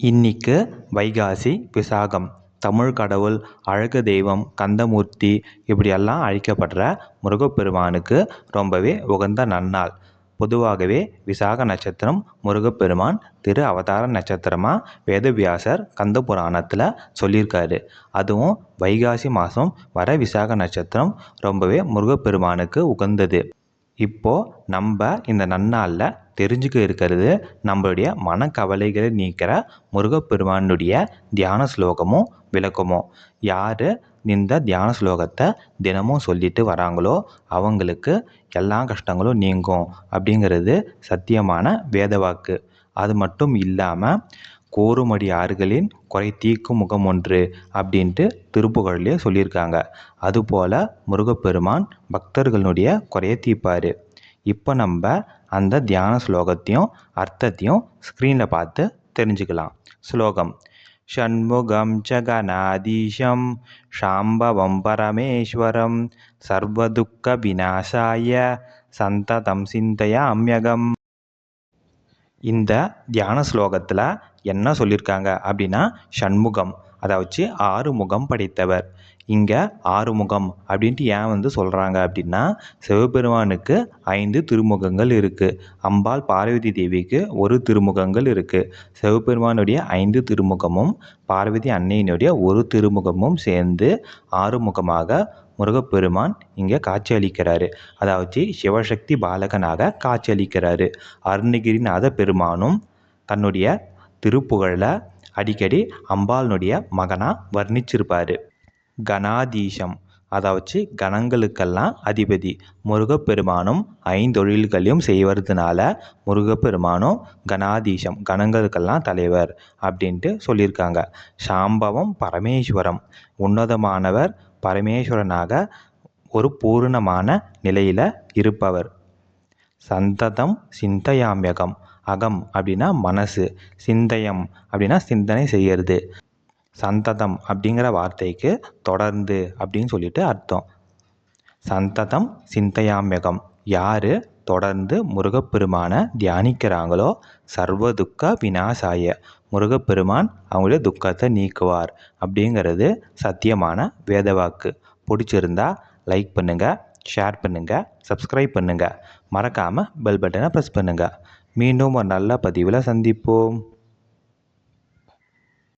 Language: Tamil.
இன்னைக்கு வைகாசி விசாகம். தமிழ் கடவுள், அழகு தெய்வம், கந்தமூர்த்தி இப்படியெல்லாம் அழைக்கப்படுற முருகப்பெருமானுக்கு ரொம்பவே உகந்த நன்னாள். பொதுவாகவே விசாக நட்சத்திரம் முருகப்பெருமான் திரு அவதார நட்சத்திரமாக வேதவியாசர் கந்த புராணத்தில் சொல்லியிருக்காரு. அதுவும் வைகாசி மாதம் வர விசாக நட்சத்திரம் ரொம்பவே முருகப்பெருமானுக்கு உகந்தது. இப்போது நம்ம இந்த நன்னாளில் தெரிஞ்சுக்க இருக்கிறது நம்மளுடைய மனக்கவலைகளை நீக்கிற முருகப்பெருமானுடைய தியான ஸ்லோகமும் விளக்கமும். யார் இந்த தியான ஸ்லோகத்தை தினமும் சொல்லிட்டு வராங்களோ அவங்களுக்கு எல்லா கஷ்டங்களும் நீங்கும் அப்படிங்கிறது சத்தியமான வேதவாக்கு. அது மட்டும் இல்லாமல் கோருமடி ஆறுகளின் குறை தீர்க்கும் முகம் ஒன்று அப்படின்ட்டு திருப்புகழ்லேயே சொல்லியிருக்காங்க. அதுபோல் முருகப்பெருமான் பக்தர்களுடைய குறைய தீர்ப்பார். இப்போ நம்ம அந்த தியான ஸ்லோகத்தையும் அர்த்தத்தையும் ஸ்க்ரீனில் பார்த்து தெரிஞ்சுக்கலாம். ஸ்லோகம்: ஷண்முகம் ஜகநாதீஷம் ஷாம்பவம் பரமேஸ்வரம் சர்வதுக்க விநாசாய சந்ததம் சிந்தையாம்யகம். இந்த தியான ஸ்லோகத்தில் என்ன சொல்லியிருக்காங்க அப்படின்னா, ஷண்முகம் அதாவது 6 முகம் படைத்தவர். இங்கே 6 முகம் அப்படின்ட்டு ஏன் சொல்கிறாங்க அப்படின்னா, சிவபெருமானுக்கு 5 திருமுகங்கள் இருக்குது. அம்பாள் பார்வதி தேவிக்கு 1 திருமுகங்கள் இருக்குது. சிவபெருமானுடைய 5 திருமுகமும் பார்வதி அன்னையினுடைய 1 திருமுகமும் சேர்ந்து 6 முகமாக முருகப்பெருமான் இங்கே காட்சியளிக்கிறாரு. அதாவது சிவசக்தி பாலகனாக காட்சியளிக்கிறாரு. அருணகிரிநாத பெருமானும் தன்னுடைய திருப்புகழில் அடிக்கடி அம்பாளுடைய மகனாக வர்ணிச்சிருப்பார். கணாதீசம் அதாவது கணங்களுக்கெல்லாம் அதிபதி. முருகப்பெருமானும் 5 தொழில்களையும் செய்வதுனால முருகப்பெருமானும் கணாதீசம் கணங்களுக்கெல்லாம் தலைவர் அப்படின்ட்டு சொல்லியிருக்காங்க. சாம்பவம் பரமேஸ்வரம் உன்னதமானவர், பரமேஸ்வரனாக ஒரு பூரணமான நிலையில் இருப்பவர். சந்ததம் சிந்தையாம்யகம் அகம் அப்படின்னா மனசு, சிந்தையம் அப்படின்னா சிந்தனை செய்கிறது. சந்ததம் அப்படிங்கிற வார்த்தைக்கு தொடர்ந்து அப்படின்னு சொல்லிட்டு அர்த்தம். சந்ததம் சிந்தையாம்யகம் யார் தொடர்ந்து முருகப்பெருமானை தியானிக்கிறாங்களோ சர்வதுக்க விநாசாய முருகப்பெருமான் அவங்களுடைய துக்கத்தை நீக்குவார் அப்படிங்கிறது சத்தியமான வேதவாக்கு. பிடிச்சிருந்தா லைக் பண்ணுங்கள், ஷேர் பண்ணுங்கள், சப்ஸ்கிரைப் பண்ணுங்கள். மறக்காமல் பெல் பட்டனை ப்ரெஸ் பண்ணுங்கள். மீண்டும் ஒரு நல்ல பதிவில் சந்திப்போம்.